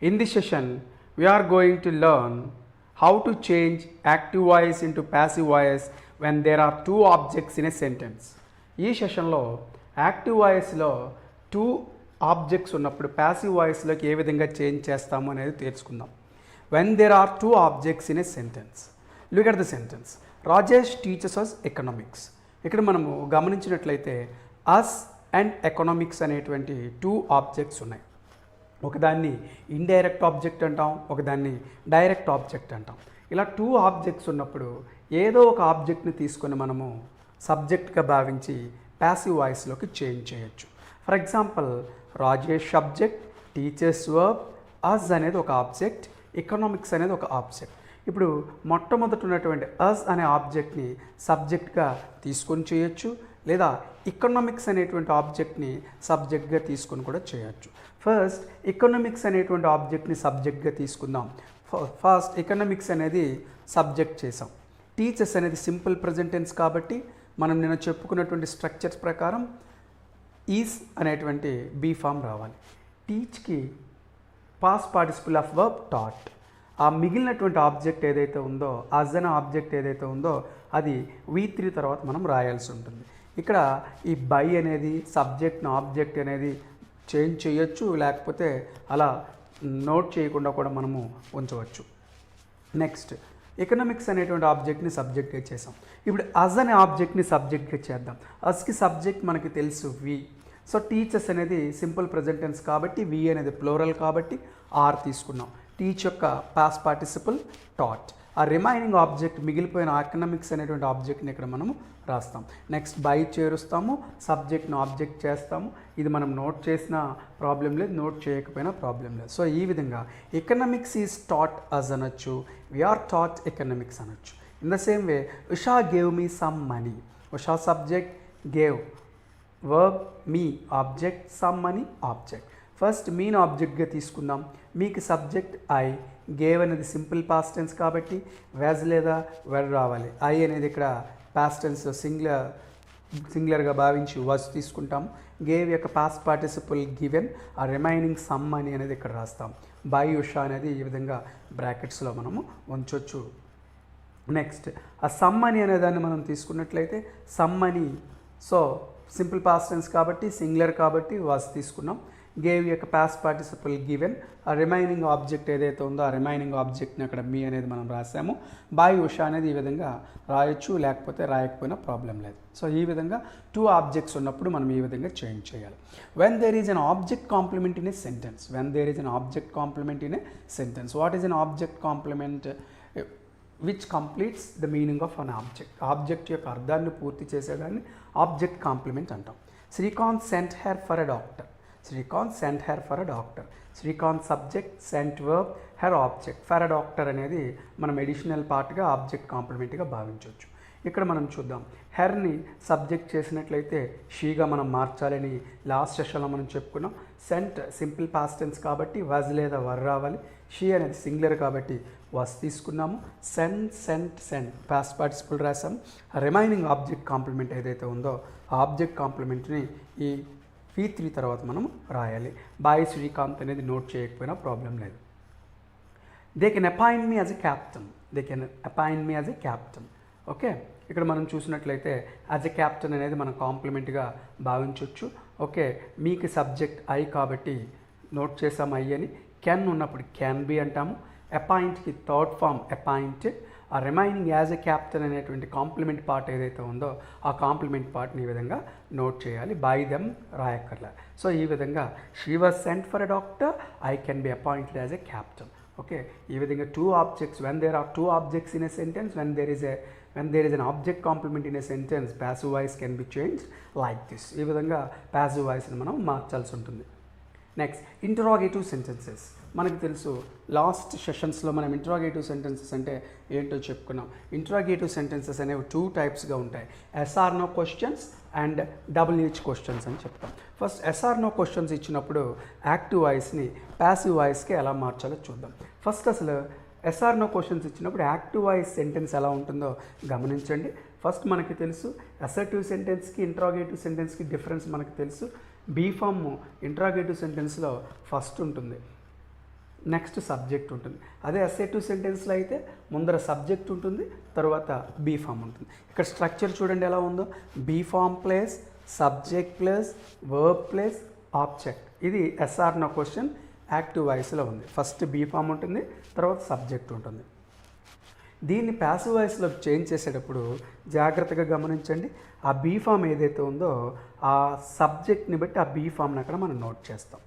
In this session, we are going to learn how to change active voice into passive voice when there are two objects in a sentence. ఈ సెషన్లో active వాయిస్లో two objects ఉన్నప్పుడు passive వాయిస్లోకి ఏ విధంగా change చేస్తాము అనేది తెలుసుకుందాం. When there are two objects in a sentence. Look at the sentence. Rajesh teaches us economics. ఇక్కడ మనము గమనించినట్లయితే అస్ అండ్ ఎకనామిక్స్ అనేటువంటి టూ ఆబ్జెక్ట్స్ ఉన్నాయి. ఒకదాన్ని ఇండైరెక్ట్ ఆబ్జెక్ట్ అంటాం, ఒకదాన్ని డైరెక్ట్ ఆబ్జెక్ట్ అంటాం. ఇలా టూ ఆబ్జెక్ట్స్ ఉన్నప్పుడు ఏదో ఒక ఆబ్జెక్ట్ని తీసుకొని మనము సబ్జెక్ట్గా భావించి ప్యాసివ్ వాయిస్లోకి చేంజ్ చేయొచ్చు. For example, Rajesh subject, teachers verb, us అనేది ఒక ఆబ్జెక్ట్, ఎకనామిక్స్ అనేది ఒక ఆబ్జెక్ట్. ఇప్పుడు మొట్టమొదట ఉన్నటువంటి అస్ అనే ఆబ్జెక్ట్ని సబ్జెక్ట్గా తీసుకొని చేయొచ్చు, లేదా ఎకనామిక్స్ అనేటువంటి ఆబ్జెక్ట్ని సబ్జెక్ట్గా తీసుకొని కూడా చేయొచ్చు. ఫస్ట్ ఎకనామిక్స్ అనేటువంటి ఆబ్జెక్ట్ని సబ్జెక్ట్గా తీసుకుందాం. ఫస్ట్ ఎకనామిక్స్ అనేది సబ్జెక్ట్ చేసాం. టీచర్స్ అనేది సింపుల్ ప్రెజెంట్ టెన్స్ కాబట్టి మనం నిన్న చెప్పుకున్నటువంటి స్ట్రక్చర్స్ ప్రకారం ఈస్ అనేటువంటి బీ ఫామ్ రావాలి. టీచ్కి past participle of verb taught. ఆ మిగిలినటువంటి ఆబ్జెక్ట్ ఏదైతే ఉందో, అస్ అనే ఆబ్జెక్ట్ ఏదైతే ఉందో అది V3 తర్వాత మనం రాయాల్సి ఉంటుంది. ఇక్కడ ఈ బై అనేది సబ్జెక్ట్ని ఆబ్జెక్ట్ అనేది చేంజ్ చేయొచ్చు, లేకపోతే అలా నోట్ చేయకుండా కూడా మనము ఉంచవచ్చు. నెక్స్ట్, ఎకనామిక్స్ అనేటువంటి ఆబ్జెక్ట్ని సబ్జెక్ట్గా చేసాం. ఇప్పుడు అస్ అనే ఆబ్జెక్ట్ని సబ్జెక్ట్గా చేద్దాం. అస్కి సబ్జెక్ట్ మనకి తెలుసు వి. సో టీచర్స్ అనేది సింపుల్ ప్రెజెంట్ టెన్స్ కాబట్టి, వి అనేది ప్లోరల్ కాబట్టి ఆర్ తీసుకున్నాం. టీచ్ యొక్క పాస్ట్ పార్టిసిపుల్ టాట్. ఆ రిమైనింగ్ ఆబ్జెక్ట్ మిగిలిపోయిన ఎకనామిక్స్ అనేటువంటి ఆబ్జెక్ట్ని ఇక్కడ మనము రాస్తాం. నెక్స్ట్ బై చేరుస్తాము, సబ్జెక్ట్ను ఆబ్జెక్ట్ చేస్తాము. ఇది మనం నోట్ చేసిన ప్రాబ్లం లేదు, నోట్ చేయకపోయినా ప్రాబ్లం లేదు. సో ఈ విధంగా ఎకనామిక్స్ ఈజ్ టాట్ అస్ అనొచ్చు, వీఆర్ టాట్ ఎకనామిక్స్ అనొచ్చు. In the same way, Usha gave me some money. Usha subject, gave verb, me object, some money object. First మీన్ ఆబ్జెక్ట్గా తీసుకుందాం. మీకు సబ్జెక్ట్ ఐ, గేవ్ అనేది సింపుల్ పాస్ట్ టెన్స్ కాబట్టి వెజ్ లేదా were రావాలి. ఐ అనేది ఇక్కడ పాస్ట్ టెన్స్ సింగులర్గా భావించి వజ్ తీసుకుంటాము. గేవ్ యొక్క పాస్ట్ పార్టిసిపుల్ గివెన్. ఆ రిమైనింగ్ సమ్ మనీ అనేది ఇక్కడ రాస్తాం. బై ఉషా అనేది ఈ విధంగా బ్రాకెట్స్లో మనము ఉంచవచ్చు. నెక్స్ట్, ఆ సమ్ మనీ అనే దాన్ని మనం తీసుకున్నట్లయితే some money, so simple past tense కాబట్టి సింగులర్ కాబట్టి వాజ్ తీసుకున్నాం. గేవ్ యొక్క పాస్ట్ పార్టిసిపుల్ గివెన్. ఆ రిమైనింగ్ ఆబ్జెక్ట్ ఏదైతే ఉందో ఆ రిమైనింగ్ ఆబ్జెక్ట్ని అక్కడ మీ అనేది మనం రాసాము. బై ఉషా అనేది ఈ విధంగా రాయొచ్చు, లేకపోతే రాయకపోయినా ప్రాబ్లం లేదు. సో ఈ విధంగా టూ ఆబ్జెక్ట్స్ ఉన్నప్పుడు మనం ఈ విధంగా చేంజ్ చేయాలి. When there is an object complement in a sentence. When there is an object complement in a sentence. What is an object complement? Which completes the meaning of an object. Object యొక్క అర్థాన్ని పూర్తి చేసేదాన్ని object complement అంటాం. Srikanth sent her for a doctor. Srikanth sent her for a doctor. Srikanth subject, sent verb, her object. For a doctor అనేది మనం additional పార్ట్గా object కాంప్లిమెంట్గా భావించవచ్చు. ఇక్కడ మనం చూద్దాం, హెర్ని సబ్జెక్ట్ చేసినట్లయితే షీగా మనం మార్చాలని లాస్ట్ సెషన్లో మనం చెప్పుకున్నాం. సెంట్ సింపుల్ పాస్ట్ టెన్స్ కాబట్టి వజ్ లేదా వర్ రావాలి. షీ అనేది సింగులర్ కాబట్టి వస్ తీసుకున్నాము. సెంట్ పాస్ట్ పార్టిసిపుల్ రాసాము. రిమైనింగ్ ఆబ్జెక్ట్ కాంప్లిమెంట్ ఏదైతే ఉందో ఆ ఆబ్జెక్ట్ కాంప్లిమెంట్ని ఈ V3 తర్వాత మనము రాయాలి. బై శ్రీకాంత్ అనేది నోట్ చేయకపోయినా ప్రాబ్లం లేదు. They can appoint me as a captain. They can appoint me as a captain. Okay, ఇక్కడ మనం చూసినట్లయితే యాజ్ ఎ క్యాప్టెన్ అనేది మనం కాంప్లిమెంట్గా భావించవచ్చు. ఓకే, మీకు సబ్జెక్ట్ ఐ కాబట్టి నోట్ చేసాం ఐ అని. కెన్ ఉన్నప్పుడు క్యాన్ బి అంటాము. అపాయింట్కి థర్డ్ ఫామ్ అపాయింటెడ్. ఆ రిమైనింగ్ యాజ్ ఎ క్యాప్టెన్ అనేటువంటి కాంప్లిమెంట్ పార్ట్ ఏదైతే ఉందో ఆ కాంప్లిమెంట్ పార్ట్ని ఈ విధంగా నోట్ చేయాలి. By them రాయక్కర్లా. సో ఈ విధంగా she was sent for a doctor, I can be appointed as a captain. Okay, ఈ విధంగా two objects, when there are two objects in a sentence, when there is an object complement in a sentence, passive voice can be change like this. ఈ విధంగా passive వాయిస్ని మనం మార్చాల్సి ఉంటుంది. Next, interrogative sentences. మనకు తెలుసు లాస్ట్ సెషన్స్లో మనం interrogative sentences అంటే ఏంటో చెప్పుకున్నాం. ఇంటరాగేటివ్ సెంటెన్సెస్ అనేవి టూ టైప్స్గా ఉంటాయి. Yes or no questions and WH questions అని చెప్తాం. ఫస్ట్ ఎస్ఆర్ నో క్వశ్చన్స్ ఇచ్చినప్పుడు యాక్టివ్ వాయిస్ని ప్యాసివ్ వాయిస్కి ఎలా మార్చాలో చూద్దాం. ఫస్ట్ అసలు ఎస్ఆర్ నో క్వశ్చన్స్ ఇచ్చినప్పుడు యాక్టివ్ వాయిస్ సెంటెన్స్ ఎలా ఉంటుందో గమనించండి. ఫస్ట్ మనకి తెలుసు అసర్టివ్ సెంటెన్స్కి ఇంటరాగేటివ్ సెంటెన్స్కి డిఫరెన్స్ మనకు తెలుసు. బీ ఫామ్ ఇంటరాగేటివ్ సెంటెన్స్లో ఫస్ట్ ఉంటుంది. నెక్స్ట్ సబ్జెక్ట్ ఉంటుంది. అదే అసెర్టివ్ సెంటెన్స్లో అయితే ముందర సబ్జెక్ట్ ఉంటుంది, తర్వాత బీ ఫామ్ ఉంటుంది. ఇక్కడ స్ట్రక్చర్ చూడండి ఎలా ఉందో, be form plus subject plus verb plus object. ఇది ఎస్ఆర్ నో క్వశ్చన్ యాక్టివ్ వాయిస్లో ఉంది. ఫస్ట్ బీ ఫామ్ ఉంటుంది, తర్వాత సబ్జెక్ట్ ఉంటుంది. దీన్ని ప్యాసివ్ వాయిస్లో చేంజ్ చేసేటప్పుడు జాగ్రత్తగా గమనించండి. ఆ బీ ఫామ్ ఏదైతే ఉందో ఆ సబ్జెక్ట్ని బట్టి ఆ బీ ఫామ్ని అక్కడ మనం నోట్ చేస్తాం.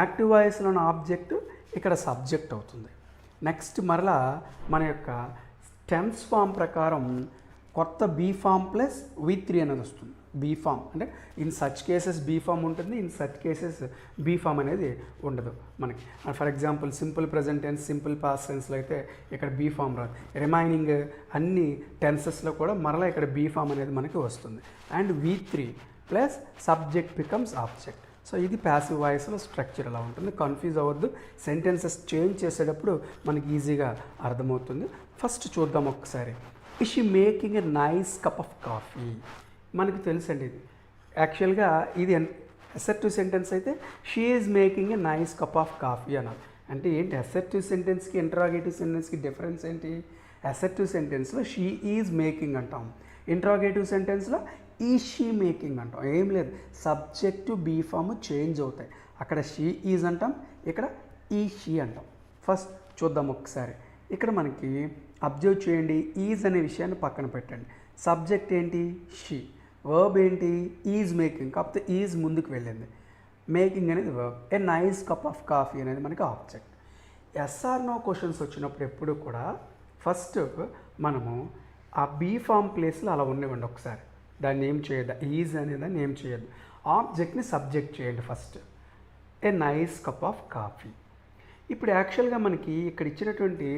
యాక్టివ్ వాయిస్లోని ఆబ్జెక్ట్ ఇక్కడ సబ్జెక్ట్ అవుతుంది. నెక్స్ట్ మరలా మన యొక్క టెన్స్ ఫామ్ ప్రకారం కొత్త బీ ఫామ్ ప్లస్ V3 అనేది వస్తుంది. బీ ఫామ్ అంటే in such cases be form ఉంటుంది, in such cases be form అనేది ఉండదు మనకి. For example simple present tense, simple past టెన్స్లో అయితే ఇక్కడ బీ ఫామ్ రాదు. రిమైనింగ్ అన్ని టెన్సెస్లో కూడా మరలా ఇక్కడ బీ ఫామ్ అనేది మనకి వస్తుంది. And V3 plus subject becomes object. So ఇది ప్యాసివ్ వాయిస్లో స్ట్రక్చర్ ఎలా ఉంటుంది. కన్ఫ్యూజ్ అవ్వద్దు, సెంటెన్సెస్ చేంజ్ చేసేటప్పుడు మనకి ఈజీగా అర్థమవుతుంది. ఫస్ట్ చూద్దాం ఒకసారి. Is she making a nice cup of coffee. మనకు తెలుసండి ఇది యాక్చువల్గా ఇది అసెర్టివ్ సెంటెన్స్ అయితే she is making a nice cup of coffee అన్నారు. అంటే ఏంటి అసెర్టివ్ సెంటెన్స్కి ఇంటరాగేటివ్ సెంటెన్స్కి డిఫరెన్స్ ఏంటి? అసెర్టివ్ సెంటెన్స్లో షీ ఈజ్ మేకింగ్ అంటాం, ఇంటరాగేటివ్ సెంటెన్స్లో ఈ షీ మేకింగ్ అంటాం. ఏం లేదు, సబ్జెక్టు బీ ఫామ్ చేంజ్ అవుతాయి. అక్కడ షీ ఈజ్ అంటాం, ఇక్కడ ఈ షీ అంటాం. ఫస్ట్ చూద్దాం ఒకసారి. ఇక్కడ మనకి అబ్జర్వ్ చేయండి, ఈజ్ అనే విషయాన్ని పక్కన పెట్టండి. సబ్జెక్ట్ ఏంటి? షీ. వర్బ్ ఏంటి? ఈజ్ మేకింగ్, కాకపోతే ఈజ్ ముందుకు వెళ్ళింది. మేకింగ్ అనేది verb. A nice cup of coffee అనేది మనకి ఆబ్జెక్ట్. ఎస్ఆర్ నో క్వశ్చన్స్ వచ్చినప్పుడు ఎప్పుడు కూడా ఫస్ట్ మనము ఆ బీ ఫామ్ ప్లేస్లో అలా ఉండేవండి. ఒకసారి దాన్ని ఏం చేయద్దు, ఈజ్ అనేదాన్ని ఏం చేయద్దు, ఆబ్జెక్ట్ని సబ్జెక్ట్ చేయండి first. A nice cup of coffee. ఇప్పుడు యాక్చువల్గా మనకి ఇక్కడ ఇచ్చినటువంటి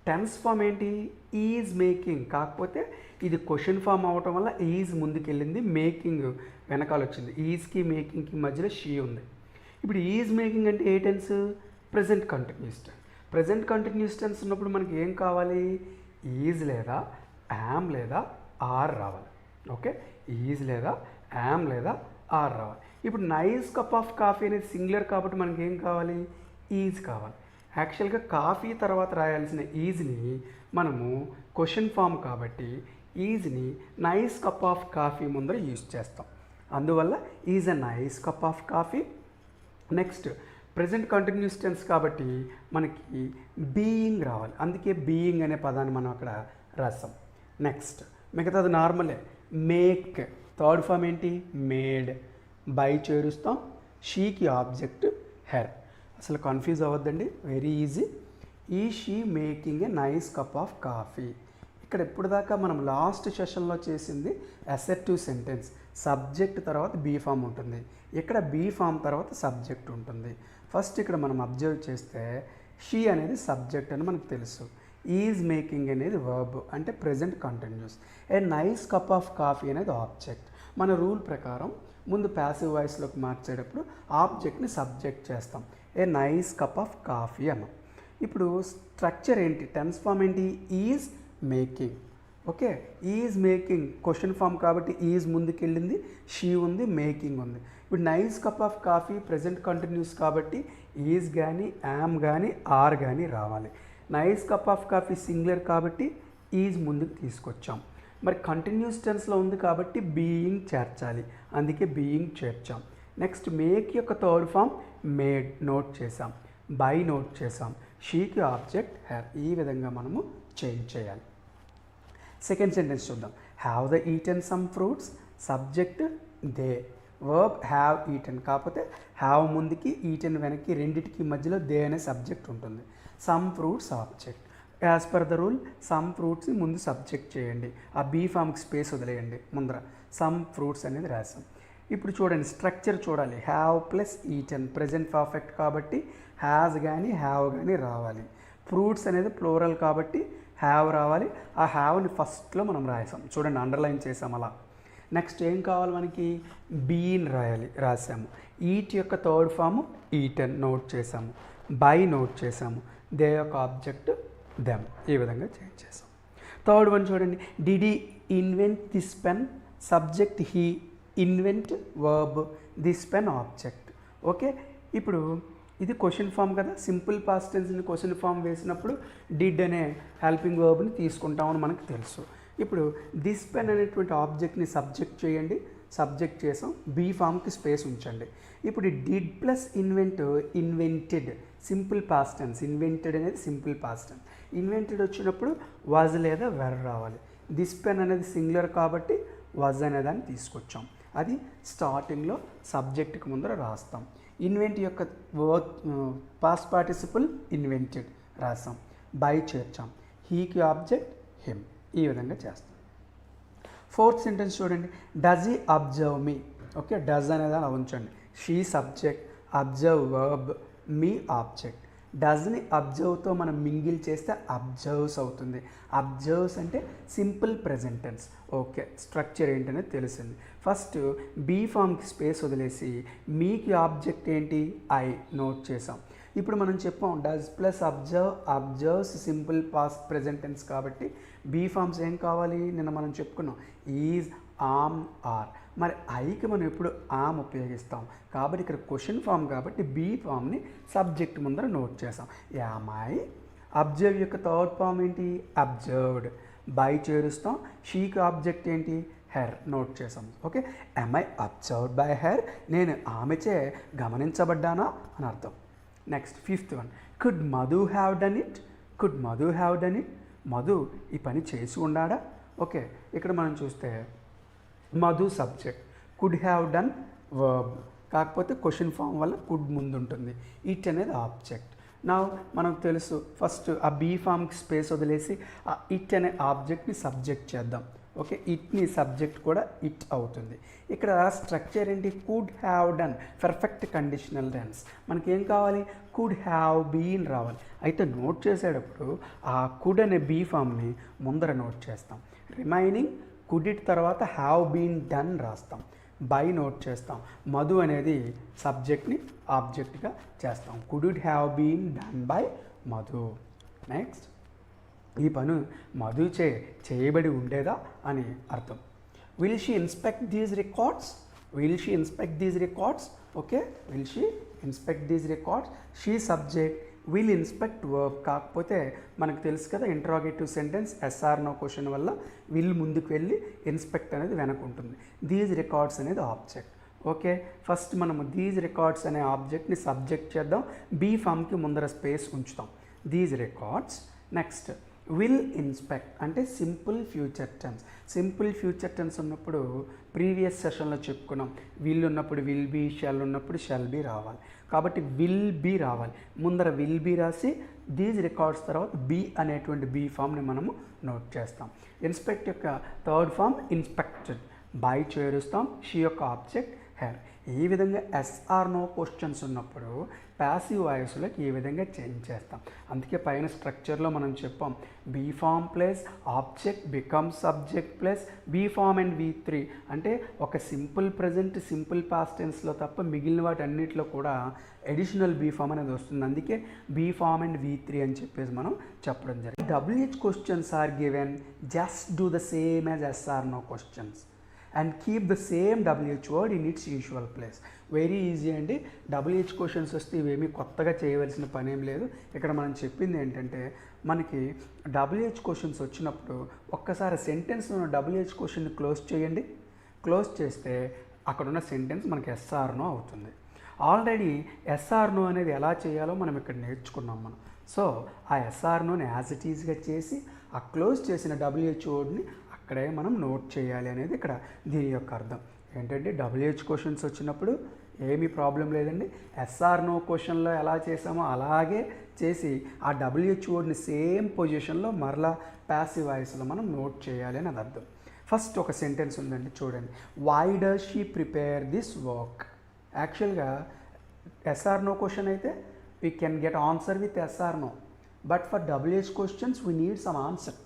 టెన్స్ ఫామ్ ఏంటి? Is making. కాకపోతే ఇది క్వశ్చన్ ఫామ్ అవటం వల్ల ఈజ్ ముందుకెళ్ళింది, మేకింగ్ వెనకాల వచ్చింది. ఈజ్కి మేకింగ్కి మధ్యలో షీ ఉంది. ఇప్పుడు ఈజ్ మేకింగ్ అంటే ఏ tense? Present continuous tense. Present continuous tense ఉన్నప్పుడు మనకి ఏం కావాలి? ఈజ్ లేదా యామ్ లేదా ఆర్ రావాలి. ఓకే, ఈజ్ లేదా యామ్ లేదా ఆర్ రావాలి. ఇప్పుడు నైస్ కప్ ఆఫ్ కాఫీ అనేది సింగులర్ కాబట్టి మనకి ఏం కావాలి? ఈజ్ కావాలి. యాక్చువల్గా కాఫీ తర్వాత రాయాల్సిన ఈజ్ని మనము క్వశ్చన్ ఫామ్ కాబట్టి ఈజ్ని నైస్ కప్ ఆఫ్ కాఫీ ముందర యూజ్ చేస్తాం. అందువల్ల is a nice cup of coffee. Next present continuous tense కాబట్టి మనకి బీయింగ్ రావాలి, అందుకే బీయింగ్ అనే పదాన్ని మనం అక్కడ రాస్తాం. నెక్స్ట్ మిగతాది నార్మలే. మేక్, థర్డ్ ఫామ్ ఏంటి? మేడ్. బై చేరుస్తాం, షీకి ఆబ్జెక్ట్ హెర్. అసలు కన్ఫ్యూజ్ అవ్వద్దండి, వెరీ ఈజీ. ఈ she making a nice cup of coffee. ఇక్కడ ఇప్పుడు దాకా మనం లాస్ట్ సెషన్లో చేసింది అసెర్టివ్ సెంటెన్స్. సబ్జెక్ట్ తర్వాత బీ ఫామ్ ఉంటుంది, ఇక్కడ బీ ఫామ్ తర్వాత సబ్జెక్ట్ ఉంటుంది. ఫస్ట్ ఇక్కడ మనం అబ్జర్వ్ చేస్తే షీ అనేది సబ్జెక్ట్ అని మనకు తెలుసు, ఈజ్ మేకింగ్ అనేది వర్బ్ అంటే present continuous, a nice cup of coffee అనేది ఆబ్జెక్ట్. మన రూల్ ప్రకారం ముందు ప్యాసివ్ వాయిస్లోకి మార్చేటప్పుడు ఆబ్జెక్ట్ని సబ్జెక్ట్ చేస్తాం, a nice cup of coffee అన్నాం. ఇప్పుడు స్ట్రక్చర్ ఏంటి? టెన్స్ ఫామ్ ఏంటి? Is making. Okay, is making question form కాబట్టి ఈజ్ ముందుకెళ్ళింది, షీ ఉంది, మేకింగ్ ఉంది. ఇప్పుడు nice cup of coffee present continuous కాబట్టి ఈజ్ కానీ యామ్ కానీ ఆర్ కానీ రావాలి. Nice cup of coffee singular కాబట్టి ఈజ్ ముందుకు తీసుకొచ్చాం. మరి కంటిన్యూస్ టెన్స్లో ఉంది కాబట్టి బీయింగ్ చేర్చాలి, అందుకే బీయింగ్ చేర్చాం. నెక్స్ట్ మేక్ యొక్క థర్డ్ ఫామ్ మేడ్ నోట్ చేసాం, బై నోట్ చేసాం, షీకి ఆబ్జెక్ట్ హెర్. ఈ విధంగా మనము చేంజ్ చేయాలి. సెకండ్ సెంటెన్స్ చూద్దాం. Have the eaten some fruits, subject they, verb have eaten. కాకపోతే హ్యావ్ ముందుకి ఈటెన్ వెనక్కి రెండింటికి మధ్యలో దే అనే సబ్జెక్ట్ ఉంటుంది. Some fruits object. As per the rule some ఫ్రూట్స్ని ముందు సబ్జెక్ట్ చేయండి, ఆ బీ ఫామ్కి స్పేస్ వదిలేయండి, ముందర సమ్ ఫ్రూట్స్ అనేది రాసాం. ఇప్పుడు చూడండి స్ట్రక్చర్ చూడాలి. Have plus eaten present perfect కాబట్టి హ్యాజ్ కానీ హ్యావ్ కానీ రావాలి. ఫ్రూట్స్ అనేది ప్లూరల్ కాబట్టి హ్యావ్ రావాలి. ఆ హ్యావ్ని ఫస్ట్లో మనం రాసాం, చూడండి అండర్లైన్ చేసాం అలా. నెక్స్ట్ ఏం కావాలి మనకి? బీని రాసాము. ఈట్ యొక్క థర్డ్ ఫాము ఈటెన్ నోట్ చేసాము, బై నోట్ చేసాము, దే యొక్క ఆబ్జెక్ట్ దెమ్. ఈ విధంగా చేంజ్ చేసాం. థర్డ్ వన్ చూడండి. Did he invent this pen, subject he, invent verb, this pen object. Okay, ఇప్పుడు ఇది క్వశ్చన్ ఫామ్ కదా, సింపుల్ పాస్ట్ టెన్స్ని క్వశ్చన్ ఫామ్ వేసినప్పుడు డిడ్ అనే హెల్పింగ్ వర్బ్ని తీసుకుంటామని మనకు తెలుసు. ఇప్పుడు దిస్ పెన్ అనేటువంటి ఆబ్జెక్ట్ని సబ్జెక్ట్ చేయండి, సబ్జెక్ట్ చేసాం, బీ ఫామ్కి స్పేస్ ఉంచండి. ఇప్పుడు did plus invented simple past tense, invented అనేది సింపుల్ పాస్ట్ టెన్స్. ఇన్వెంటెడ్ వచ్చినప్పుడు వాజ్ లేదా వెర్ రావాలి. దిస్ పెన్ అనేది సింగులర్ కాబట్టి వాజ్ అనే దాన్ని తీసుకొచ్చాం, అది స్టార్టింగ్లో సబ్జెక్ట్కి ముందర రాస్తాం. ఇన్వెంట్ యొక్క పాస్ట్ పార్టిసిపుల్ ఇన్వెంటెడ్ రాసాం, బై చేర్చాం, హీకి ఆబ్జెక్ట్ హిమ్, ఈ విధంగా చేస్తాం. ఫోర్త్ సెంటెన్స్ చూడండి, does he observe me. Okay, does అనేది అలా ఉంచండి, she subject, observe verb, me object. డజ్ని అబ్జర్వ్తో మనం మింగిల్ చేస్తే అబ్జర్వ్స్ అవుతుంది. అబ్జర్వ్స్ అంటే simple present tense. Okay, structure ఏంటనేది తెలిసింది. ఫస్ట్ బీ ఫామ్కి స్పేస్ వదిలేసి మీకి ఆబ్జెక్ట్ ఏంటి ఐ నోట్ చేసాం. ఇప్పుడు మనం చెప్పాం does plus observes simple past present tense కాబట్టి బీ ఫామ్స్ ఏం కావాలి, నిన్న మనం చెప్పుకున్నాం ఈజ్, ఆమ్, ఆర్. మరి ఐకి మనం ఎప్పుడు ఆమ్ ఉపయోగిస్తాం కాబట్టి ఇక్కడ క్వశ్చన్ ఫామ్ కాబట్టి బీ ఫామ్ని సబ్జెక్ట్ ముందర నోట్ చేసాం. Am I. అబ్జర్వ్ యొక్క థర్డ్ ఫామ్ ఏంటి అబ్జర్వ్డ్, బై చేరుస్తాం, షీకి ఆబ్జెక్ట్ ఏంటి హెర్ నోట్ చేసాం. Okay, am I observed by her, నేను ఆమెచే గమనించబడ్డానా అని అర్థం. Next fifth one, could Madhu have done it. Could Madhu have done it, Madhu ఈ పని చేసి ఉన్నాడా. ఓకే, ఇక్కడ మనం చూస్తే Madhu subject, could have done verb, కాకపోతే క్వశ్చన్ ఫామ్ వల్ల కుడ్ ముందు ఉంటుంది, ఇట్ అనేది ఆబ్జెక్ట్. నా మనకు తెలుసు ఫస్ట్ ఆ బీ ఫామ్కి స్పేస్ వదిలేసి ఆ ఇట్ అనే ఆబ్జెక్ట్ని సబ్జెక్ట్ చేద్దాం. ఓకే, ఇట్ని సబ్జెక్ట్ కూడా ఇట్ అవుతుంది. ఇక్కడ స్ట్రక్చర్ ఏంటి could have done, perfect conditional tense. మనకి ఏం కావాలి కుడ్ హ్యావ్ బీన్ రావాలి. అయితే నోట్ చేసేటప్పుడు ఆ కుడ్ అనే బీ ఫామ్ని ముందర నోట్ చేస్తాం, రిమైనింగ్ కుడ్ ఇట్ తర్వాత హ్యావ్ బీన్ డన్ రాస్తాం, బై నోట్ చేస్తాం, మధు అనేది సబ్జెక్ట్ని ఆబ్జెక్ట్గా చేస్తాం. Could it have been done by Madhu. Next ఈ పను మధు చేయబడి ఉండేదా అని అర్థం. Will she inspect these records, will she inspect these records. Okay, will she inspect these records, she subject, will inspect verb. కాకపోతే మనకు తెలుసు కదా interrogative sentence yes or no question వల్ల విల్ ముందుకు వెళ్ళి ఇన్స్పెక్ట్ అనేది వెనక ఉంటుంది. దీస్ రికార్డ్స్ అనేది ఆబ్జెక్ట్. ఓకే, ఫస్ట్ మనము దీస్ రికార్డ్స్ అనే ఆబ్జెక్ట్ని సబ్జెక్ట్ చేద్దాం, బీ ఫామ్కి ముందర స్పేస్ ఉంచుతాం, these records. Next will inspect అంటే simple future tense. Simple future tense ఉన్నప్పుడు ప్రీవియస్ సెషన్లో చెప్పుకున్నాం, విల్ ఉన్నప్పుడు విల్ బీ, షెల్ ఉన్నప్పుడు షెల్ బీ రావాలి. కాబట్టి విల్ బీ రావాలి, ముందర విల్ బీ రాసి దీస్ రికార్డ్స్ తర్వాత బీ అనేటువంటి బీ ఫామ్ని మనము నోట్ చేస్తాం. ఇన్స్పెక్ట్ యొక్క third form inspected, by చేరుస్తాం, she యొక్క ఆబ్జెక్ట్ హెర్. ఈ విధంగా ఎస్ఆర్ నో క్వశ్చన్స్ ఉన్నప్పుడు ప్యాసివ్ వాయిస్లోకి ఈ విధంగా చేంజ్ చేస్తాం. అందుకే పైన స్ట్రక్చర్లో మనం చెప్పాం be form plus object become subject plus be form and V3 అంటే ఒక సింపుల్ ప్రజెంట్ సింపుల్ పాస్ట్ టెన్స్లో తప్ప మిగిలిన వాటి అన్నింటిలో కూడా అడిషనల్ బీ ఫామ్ అనేది వస్తుంది. అందుకే బీ ఫామ్ అండ్ V3 అని చెప్పేసి మనం చెప్పడం జరిగింది. WH questions are given, just do the same as yes or no questions and keep the same WH word in its usual place. Very easy అండి. WH questions వస్తే ఇవేమీ కొత్తగా చేయవలసిన పని ఏం లేదు. ఇక్కడ మనం చెప్పింది ఏంటంటే మనకి WH క్వశ్చన్స్ వచ్చినప్పుడు ఒక్కసారి సెంటెన్స్లో ఉన్న WH క్వశ్చన్ని క్లోజ్ చేయండి. క్లోజ్ చేస్తే అక్కడున్న సెంటెన్స్ మనకి ఎస్ఆర్ నో అవుతుంది. ఆల్రెడీ ఎస్ఆర్ నో అనేది ఎలా చేయాలో మనం ఇక్కడ నేర్చుకున్నాం మనం. సో ఆ ఎస్ఆర్ నోని యాజ్ ఇట్ ఈజ్గా చేసి ఆ క్లోజ్ చేసిన WH వర్డ్ని అక్కడే మనం నోట్ చేయాలి అనేది ఇక్కడ దీని యొక్క అర్థం. ఏంటంటే WH క్వశ్చన్స్ వచ్చినప్పుడు ఏమీ ప్రాబ్లం లేదండి. ఎస్ఆర్ నో క్వశ్చన్లో ఎలా చేసామో అలాగే చేసి ఆ WH వర్డ్ని సేమ్ పొజిషన్లో మరలా ప్యాసివ్ వాయిస్లో మనం నోట్ చేయాలి అని అర్థం. ఫస్ట్ ఒక సెంటెన్స్ ఉందండి చూడండి, why does she prepare this work. యాక్చువల్గా ఎస్ఆర్ నో క్వశ్చన్ అయితే we can get answer with yes or no, but for WH questions we need some answer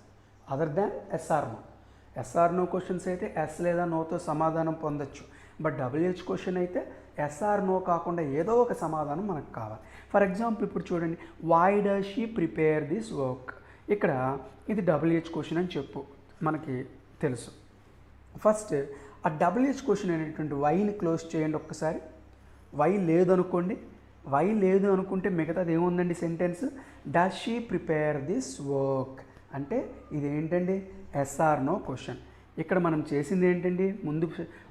other than yes or no. Yes or no questions అయితే yes లేదా నోతో సమాధానం పొందొచ్చు, but WH question అయితే yes or no కాకుండా ఏదో ఒక సమాధానం మనకు కావాలి. ఫర్ ఎగ్జాంపుల్ ఇప్పుడు చూడండి, why does she prepare this work. ఇక్కడ ఇది WH క్వశ్చన్ అని చెప్పు మనకి తెలుసు. ఫస్ట్ ఆ WH క్వశ్చన్ అనేటువంటి వైని క్లోజ్ చేయండి ఒక్కసారి. వై లేదనుకోండి, వై లేదు అనుకుంటే మిగతాది ఏముందండి sentence, does she prepare this work అంటే ఇది ఏంటండి ఎస్ఆర్ నో క్వశ్చన్. ఇక్కడ మనం చేసింది ఏంటండి,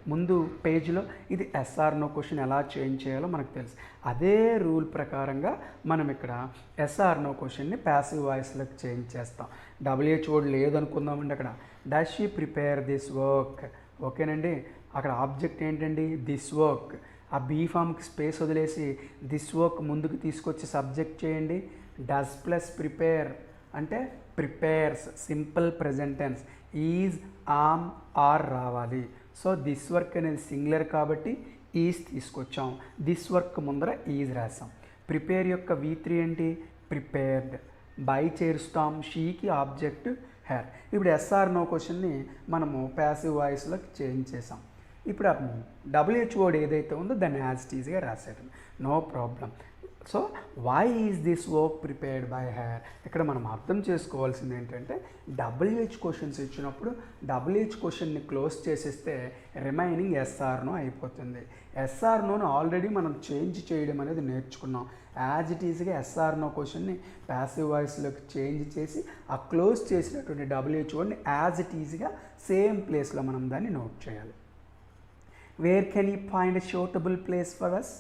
ముందు పేజ్లో ఇది ఎస్ఆర్ నో క్వశ్చన్ ఎలా చేంజ్ చేయాలో మనకు తెలుసు. అదే రూల్ ప్రకారంగా మనం ఇక్కడ ఎస్ఆర్ నో క్వశ్చన్ని ప్యాసివ్ వాయిస్లోకి చేంజ్ చేస్తాం. డబ్ల్యూహెచ్ వర్డ్ లేదనుకుందామండి, అక్కడ does she prepare this work. ఓకేనండి, అక్కడ ఆబ్జెక్ట్ ఏంటండి దిస్ వర్క్. ఆ బీ ఫామ్కి స్పేస్ వదిలేసి దిస్ వర్క్ ముందుకు తీసుకొచ్చి సబ్జెక్ట్ చేయండి. డస్ ప్లస్ ప్రిపేర్ అంటే prepares, simple present tense, is, am, are రావాలి. సో దిస్ వర్క్ అనేది సింగులర్ కాబట్టి ఈజ్ తీసుకొచ్చాం, దిస్ వర్క్ ముందర ఈజ్ రాసాం. ప్రిపేర్ యొక్క V3 ఏంటి ప్రిపేర్డ్, బై చేరుస్తాం, షీకి ఆబ్జెక్ట్ హెర్. ఇప్పుడు ఎస్ఆర్ నో క్వశ్చన్ని మనము ప్యాసివ్ వాయిస్లోకి చేంజ్ చేసాం. ఇప్పుడు డబ్ల్యూహెచ్ వర్డ్ ఏదైతే ఉందో దాన్ని యాజ్ ఇట్ ఈజ్గా రాసేయడం, no problem. So why is this work prepared by her. ఇక్కడ మనం అర్థం చేసుకోవాల్సింది ఏంటంటే డబ్ల్యూహెచ్ క్వశ్చన్స్ ఇచ్చినప్పుడు డబ్ల్యూహెచ్ క్వశ్చన్ని క్లోజ్ చేసేస్తే రిమైనింగ్ ఎస్ఆర్ నో అయిపోతుంది. ఎస్ఆర్ నోను ఆల్రెడీ మనం చేంజ్ చేయడం అనేది నేర్చుకున్నాం. యాజ్ ఇట్ ఈజ్గా ఎస్ఆర్ నో క్వశ్చన్ని ప్యాసివ్ వాయిస్లోకి చేంజ్ చేసి ఆ క్లోజ్ చేసినటువంటి డబ్ల్యూహెచ్ వర్డ్ని యాజ్ ఇట్ ఈజ్గా సేమ్ ప్లేస్లో మనం దాన్ని నోట్ చేయాలి. Where can you find a suitable place for us.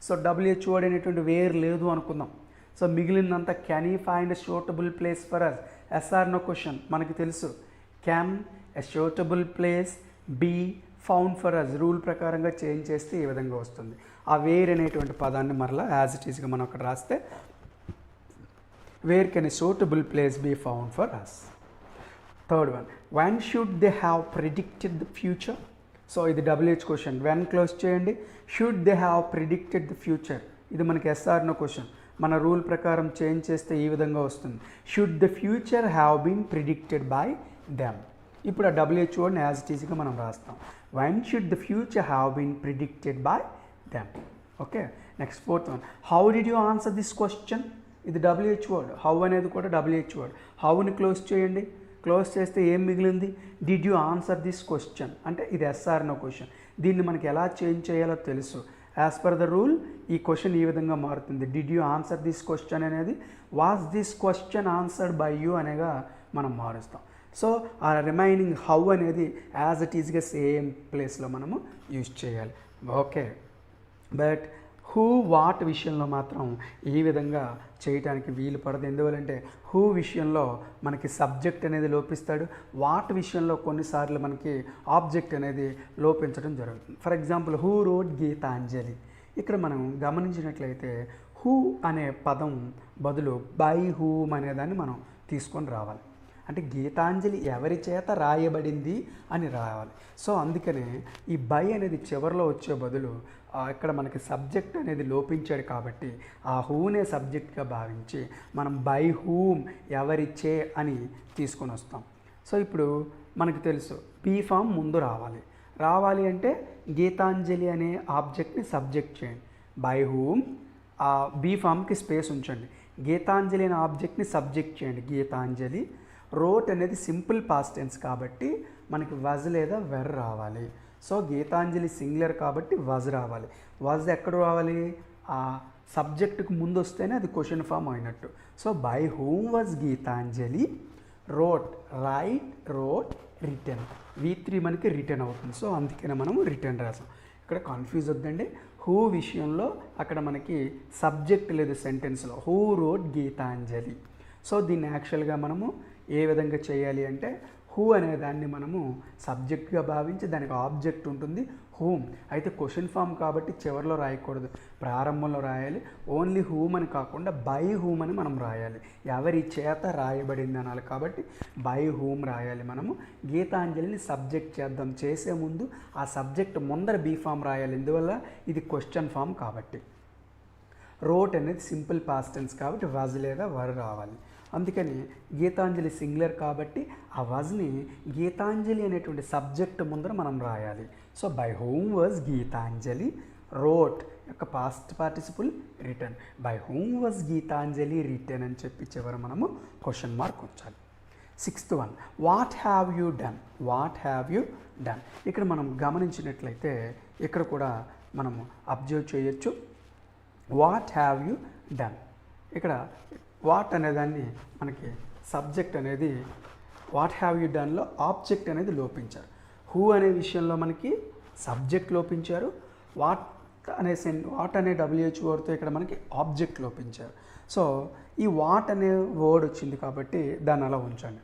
So WH word అనేటువంటి వేర్ లేదు అనుకుందాం. సో మిగిలినంతా can you find a suitable place for us. Yes or no question మనకి తెలుసు, can a suitable place be found for us. Rule ప్రకారంగా change చేస్తే ఈ విధంగా వస్తుంది. ఆ వేర్ అనేటువంటి పదాన్ని మరలా యాజ్ ఇట్ ఈస్గా మనం అక్కడ రాస్తే where can a suitable place be found for us. Third one, when should they have predicted the future. So ఇది డబ్ల్యూహెచ్ క్వశ్చన్, వెన్ క్లోజ్ చేయండి. Should they have predicted the future, ఇది మనకి yes or no question. మన rule ప్రకారం change చేస్తే ఈ విధంగా వస్తుంది, should the future have been predicted by them. ఇప్పుడు ఆ డబ్ల్యూహెచ్ వర్డ్ని యాజ్ ఇట్ ఈజ్గా మనం రాస్తాం, when should the future have been predicted by them. Okay, next fourth one, how did you answer this question. ఇది డబ్ల్యూహెచ్ వర్డ్, హౌ అనేది కూడా WH word. హౌని క్లోజ్ చేయండి, క్లోజ్ చేస్తే ఏం మిగిలింది, did you answer this question అంటే ఇది ఎస్ఆర్ నో క్వశ్చన్. దీన్ని మనకి ఎలా చేంజ్ చేయాలో తెలుసు. యాజ్ పర్ ద రూల్ ఈ క్వశ్చన్ ఈ విధంగా మారుతుంది, did you answer this question అనేది was this question answered by you అనేగా మనం మారుస్తాం. సో ఆ రిమైనింగ్ హౌ అనేది యాజ్ ఇట్ ఈజ్గా సేమ్ ప్లేస్లో మనము యూజ్ చేయాలి. ఓకే, బట్ హూ వాట్ విషయంలో మాత్రం ఈ విధంగా చేయటానికి వీలు పడదు. ఎందువల్లంటే హూ విషయంలో మనకి సబ్జెక్ట్ అనేది లోపిస్తాడు, వాట్ విషయంలో కొన్నిసార్లు మనకి ఆబ్జెక్ట్ అనేది లోపించడం జరుగుతుంది. For example who wrote Gitanjali. ఇక్కడ మనం గమనించినట్లయితే హూ అనే పదం బదులు బై హూమ్ అనేదాన్ని మనం తీసుకొని రావాలి. అంటే గీతాంజలి ఎవరి చేత రాయబడింది అని రావాలి. సో అందుకనే ఈ బై అనేది చివరిలో వచ్చే బదులు ఇక్కడ మనకి సబ్జెక్ట్ అనేది లోపించాడు కాబట్టి ఆ హూనే సబ్జెక్ట్గా భావించి మనం బై హూమ్ ఎవరిచే అని తీసుకొని వస్తాం. సో ఇప్పుడు మనకు తెలుసు బీ ఫామ్ ముందు రావాలి అంటే గీతాంజలి అనే ఆబ్జెక్ట్ని సబ్జెక్ట్ చేయండి, బై హూమ్ ఆ బీ ఫామ్కి స్పేస్ ఉంచండి, గీతాంజలి అనే ఆబ్జెక్ట్ని సబ్జెక్ట్ చేయండి గీతాంజలి. రోట్ అనేది సింపుల్ పాస్ట్ టెన్స్ కాబట్టి మనకి వజ్ లేదా వెర్ రావాలి. సో గీతాంజలి సింగులర్ కాబట్టి వజ్ రావాలి. వజ్ ఎక్కడ రావాలి, ఆ సబ్జెక్టుకు ముందు వస్తేనే అది క్వశ్చన్ ఫామ్ అయినట్టు. So by whom was Gitanjali wrote, right, wrote, written. V3 మనకి రిటర్న్ అవుతుంది. సో అందుకనే మనము రిటర్న్ రాసాం. ఇక్కడ కన్ఫ్యూజ్ వద్దండి, హూ విషయంలో అక్కడ మనకి సబ్జెక్ట్ లేదు సెంటెన్స్లో, హూ రోట్ గీతాంజలి. సో దీన్ని యాక్చువల్గా మనము ఏ విధంగా చేయాలి అంటే హూ అనే దాన్ని మనము సబ్జెక్ట్గా భావించి దానికి ఆబ్జెక్ట్ ఉంటుంది హూమ్. అయితే క్వశ్చన్ ఫామ్ కాబట్టి చివరిలో రాయకూడదు, ప్రారంభంలో రాయాలి. ఓన్లీ హూమ్ అని కాకుండా బై హూమ్ అని మనం రాయాలి, ఎవరి చేత రాయబడింది అనాలి. కాబట్టి బై హూమ్ రాయాలి. మనము గీతాంజలిని సబ్జెక్ట్ చేద్దాం, చేసే ముందు ఆ సబ్జెక్ట్ ముందర బీ ఫామ్ రాయాలి. ఎందువల్ల ఇది క్వశ్చన్ ఫామ్ కాబట్టి. రోట్ అనేది సింపుల్ పాస్ట్ టెన్స్ కాబట్టి వజ్ లేదా వర్ రావాలి. అందుకని గీతాంజలి సింగులర్ కాబట్టి ఆ వజ్ని గీతాంజలి అనేటువంటి సబ్జెక్ట్ ముందర మనం రాయాలి. So by whom was Gitanjali wrote యొక్క past participle written, by whom was Gitanjali written అని చెప్పి చివర మనము క్వశ్చన్ మార్క్ ఉంచాలి. Sixth one, what have you done. What have you done. ఇక్కడ మనం గమనించినట్లయితే ఇక్కడ కూడా మనము అబ్జర్వ్ చేయొచ్చు. What have you done. ఇక్కడ వాట్ అనేదాన్ని మనకి సబ్జెక్ట్ అనేది వాట్ హ్యావ్ యూ డన్లో ఆబ్జెక్ట్ అనేది లోపించారు. హూ అనే విషయంలో మనకి సబ్జెక్ట్ లోపించారు. వాట్ అనే డబ్ల్యూహెచ్ వర్డ్తో ఇక్కడ మనకి ఆబ్జెక్ట్ లోపించారు. సో ఈ వాట్ అనే వర్డ్ వచ్చింది కాబట్టి దాన్ని అలా ఉంచండి.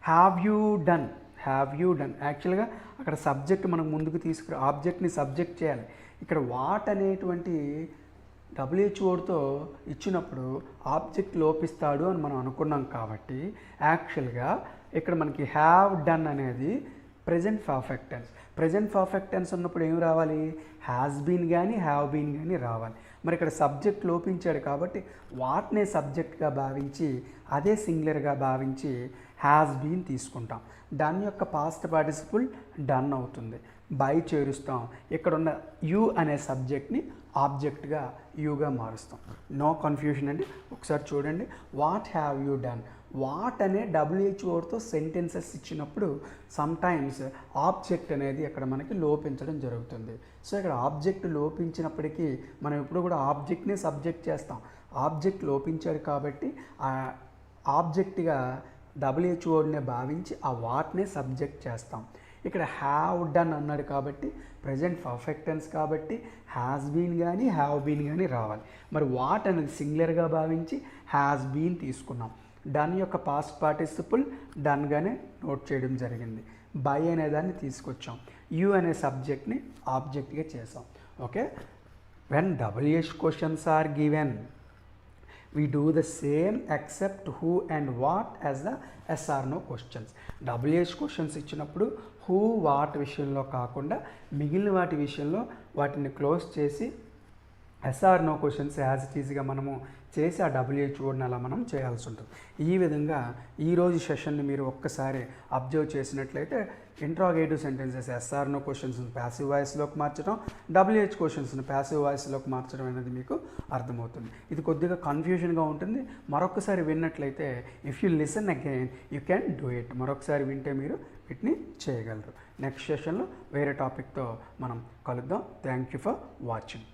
హ్యావ్ యూ డన్ యాక్చువల్గా అక్కడ సబ్జెక్ట్ మనకు ముందుకు తీసుకురా, ఆబ్జెక్ట్ని సబ్జెక్ట్ చేయాలి. ఇక్కడ వాట్ అనేటువంటి డబ్ల్యూహెచ్ వర్డ్తో ఇచ్చినప్పుడు ఆబ్జెక్ట్ లోపిస్తాడు అని మనం అనుకున్నాం కాబట్టి యాక్చువల్గా ఇక్కడ మనకి హ్యావ్ డన్ అనేది present perfect tense. Present perfect tense ఉన్నప్పుడు ఏం రావాలి? హ్యాస్ బీన్ కానీ హ్యావ్ బీన్ కానీ రావాలి. మరి ఇక్కడ సబ్జెక్ట్ లోపించాడు కాబట్టి వాట్నే సబ్జెక్ట్గా భావించి అదే సింగులర్గా భావించి హ్యాస్ బీన్ తీసుకుంటాం. డన్ యొక్క పాస్ట్ పార్టిసిపుల్ డన్ అవుతుంది. బై చేరుస్తాం. ఇక్కడున్న యూ అనే సబ్జెక్ట్ని ఆబ్జెక్ట్గా యూగా మారుస్తాం. నో కన్ఫ్యూషన్ అండి. ఒకసారి చూడండి. What have you done. What అనే డబ్ల్యూహెచ్ వర్డ్తో సెంటెన్సెస్ ఇచ్చినప్పుడు సమ్టైమ్స్ ఆబ్జెక్ట్ అనేది అక్కడ మనకి లోపించడం జరుగుతుంది. సో ఇక్కడ ఆబ్జెక్ట్ లోపించినప్పటికీ మనం ఎప్పుడు కూడా ఆబ్జెక్ట్ని సబ్జెక్ట్ చేస్తాం. ఆబ్జెక్ట్ లోపించాడు కాబట్టి ఆ ఆబ్జెక్ట్గా డబ్ల్యూహెచ్ వర్డ్నే భావించి ఆ వాట్నే సబ్జెక్ట్ చేస్తాం. ఇక్కడ హ్యావ్ డన్ అన్నాడు కాబట్టి ప్రజెంట్ పర్ఫెక్ట్ టెన్స్ కాబట్టి హ్యాస్ బీన్ కానీ హ్యావ్ బీన్ కానీ రావాలి. మరి వాట్ అనేది సింగులర్గా భావించి హ్యాస్ బీన్ తీసుకున్నాం. డన్ యొక్క పాస్ట్ పార్టిసిపుల్ డన్గానే నోట్ చేయడం జరిగింది. బై అనే దాన్ని తీసుకొచ్చాం. యూ అనే సబ్జెక్ట్ని ఆబ్జెక్ట్గా చేసాం. Okay. When WH questions are given we do the same except who and what as the yes or no questions. WH questions ఇచ్చినప్పుడు హూ వాట్ విషయంలో కాకుండా మిగిలిన వాటి విషయంలో వాటిని క్లోజ్ చేసి yes or no questions as it ఈజ్గా మనము చేసి ఆ డబ్ల్యూహెచ్ వర్డ్ని అలా మనం చేయాల్సి ఉంటుంది. ఈ విధంగా ఈరోజు సెషన్ని మీరు ఒక్కసారి అబ్జర్వ్ చేసినట్లయితే ఇంట్రాగేటివ్ సెంటెన్సెస్ ఎస్ఆర్ నో క్వశ్చన్స్ని ప్యాసివ్ వాయిస్లోకి మార్చడం, డబ్ల్యూహెచ్ క్వశ్చన్స్ని ప్యాసివ్ వాయిస్లోకి మార్చడం అనేది మీకు అర్థమవుతుంది. ఇది కొద్దిగా కన్ఫ్యూజన్గా ఉంటుంది. మరొకసారి విన్నట్లయితే if you listen again you can do it. మరొకసారి వింటే మీరు వీటిని చేయగలరు. నెక్స్ట్ సెషన్లో వేరే టాపిక్తో మనం కలుద్దాం. Thank you for watching.